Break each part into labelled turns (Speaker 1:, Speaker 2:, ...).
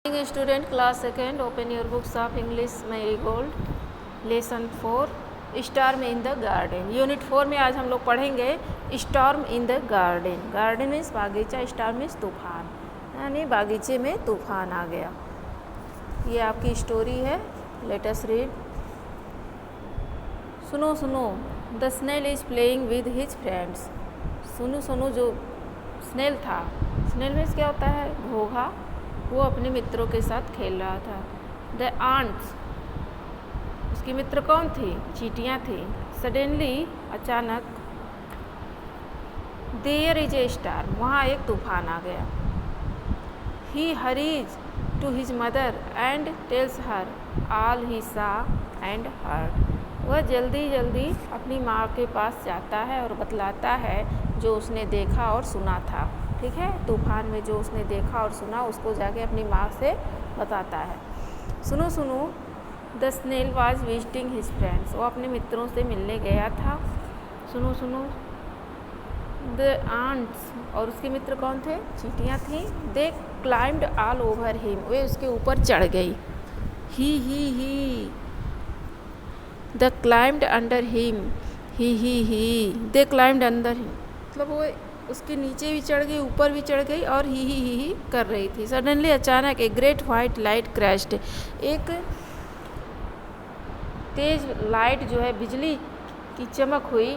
Speaker 1: Student class second open your books of English marigold lesson 4 storm in the garden. Unit 4 में आज हम लोग पढ़ेंगे storm in the garden. Garden means बागीचा, storm means तूफान, यानी बागीचे में तूफान आ गया। ये आपकी स्टोरी है, लेट अस रीड। सुनो सुनो, the snail is playing with his friends. सुनो सुनो, जो स्नेल था, स्नेल मीन्स क्या होता है, घोंघा, वो अपने मित्रों के साथ खेल रहा था। द आंट्स, उसकी मित्र कौन थी, चींटियाँ थी। सडनली, अचानक, देयर इज ए स्टार्म, वहाँ एक तूफान आ गया। He hurries to his mother and tells her all he saw and heard. वह जल्दी जल्दी अपनी माँ के पास जाता है और बतलाता है जो उसने देखा और सुना था। ठीक है, तूफान में जो उसने देखा और सुना उसको जाके अपनी माँ से बताता है। सुनो सुनो, the snail was visiting his friends, वो अपने मित्रों से मिलने गया था। सुनो सुनो, द आंट्स, और उसके मित्र कौन थे, चींटियाँ थीं। They climbed all over him, वे उसके ऊपर चढ़ गई। He the climbed under him, he they climbed under him, मतलब वो उसके नीचे भी चढ़ गई, ऊपर भी चढ़ गई और ही कर रही थी। सडनली, अचानक, एक ग्रेट वाइट लाइट क्रैश्ड, एक तेज लाइट जो है, बिजली की चमक हुई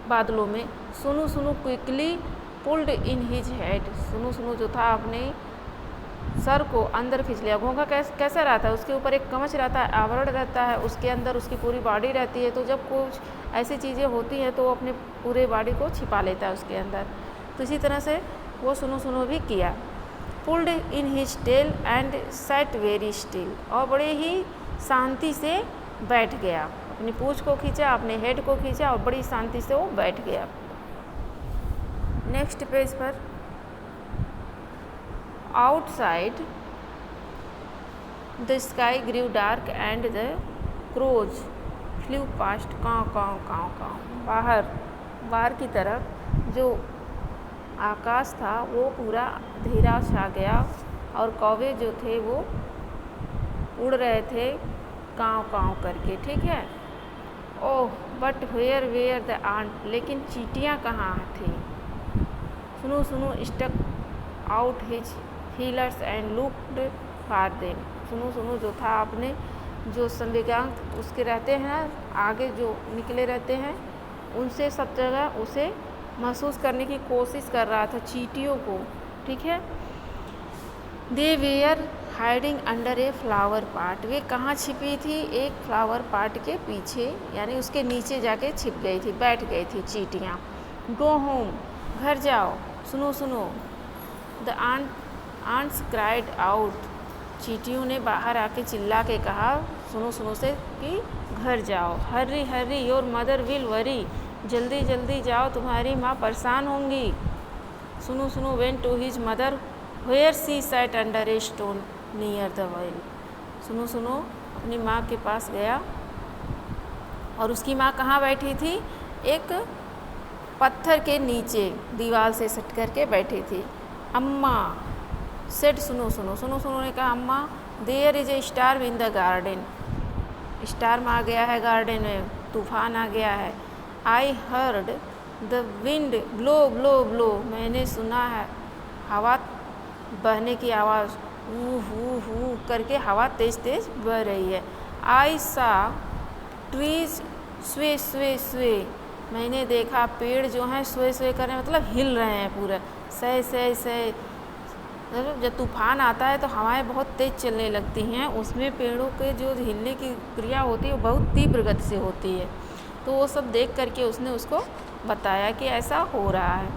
Speaker 1: बादलों में। सुनो सुनो quickly pulled in his head, सुनो सुनो जो था अपने सर को अंदर खींच लिया। घोंघा कैसा रहता है, उसके ऊपर एक कवच रहता है, आवरण रहता है, उसके अंदर उसकी पूरी बॉडी रहती है। तो जब कुछ ऐसी चीज़ें होती हैं तो वो अपने पूरे बॉडी को छिपा लेता है उसके अंदर। तो इसी तरह से वो सुनो सुनो भी किया। Pulled in his tail and sat very still, और बड़े ही शांति से बैठ गया। अपनी पूँछ को खींचा, अपने हेड को खींचा और बड़ी शांति से वो बैठ गया। नेक्स्ट पेज पर, outside the sky grew dark and the crows flew past काँव काँव काँव काँव। बाहर की तरफ जो आकाश था वो पूरा अंधेरा छा गया और कौवे जो थे वो उड़ रहे थे काँव काँव करके। ठीक है। Oh but where the ant, लेकिन चींटियाँ कहाँ थी। सुनो सुनो, stuck out his feelers and looked for them, सुनो सुनो जो था अपने जो संदिग्धांग उसके रहते हैं आगे जो निकले रहते हैं, उनसे सब जगह उसे महसूस करने की कोशिश कर रहा था, चींटियों को। ठीक है। They were hiding under a flower pot, वे कहाँ छिपी थी, एक फ्लावर पॉट के पीछे, यानी उसके नीचे जाके छिप गई थी, बैठ गई थी चींटियाँ। गो होम, घर जाओ। सुनो सुनो, द आंट्स क्राइड आउट, चींटियों ने बाहर आके चिल्ला के कहा सुनो सुनो से कि घर जाओ। Hurry your mother will worry, जल्दी जल्दी जाओ, तुम्हारी माँ परेशान होंगी। सुनो सुनो, went to his mother where she sat under a stone near the well, सुनो सुनो अपनी माँ के पास गया और उसकी माँ कहाँ बैठी थी, एक पत्थर के नीचे दीवार से सट करके बैठी थी। अम्मा सेड, सुनो सुनो ने कहा, अम्मा there is a storm in the garden, storm आ गया है गार्डन में, तूफान आ गया है। I heard the wind blow blow blow, मैंने सुना है हवा बहने की आवाज़, हू करके हवा तेज तेज बह रही है। आई सा ट्रीज स्वे स्वे स्वे, मैंने देखा पेड़ जो हैं स्वे स्वे कर रहे हैं, मतलब हिल रहे हैं पूरा, सह जब तूफान आता है तो हवाएं बहुत तेज़ चलने लगती हैं, उसमें पेड़ों के जो हिलने की क्रिया होती है वो बहुत तीव्र गति से होती है। तो वो सब देख करके उसने उसको बताया कि ऐसा हो रहा है।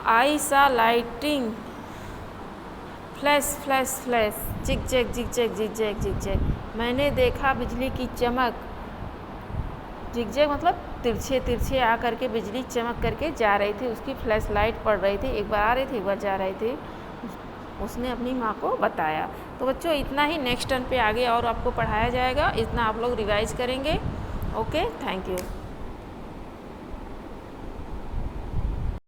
Speaker 1: I saw lightning flash flash flash, zigzag, मैंने देखा बिजली की चमक, जिग जैग मतलब तिरछे तिरछे आ करके बिजली चमक करके जा रही थी, उसकी फ्लैश लाइट पड़ रही थी, एक बार आ रही थी एक बार जा रही थी, उसने अपनी माँ को बताया। तो बच्चों इतना ही, नेक्स्ट टर्न पे आगे और आपको पढ़ाया जाएगा, इतना आप लोग रिवाइज करेंगे। Okay, thank you.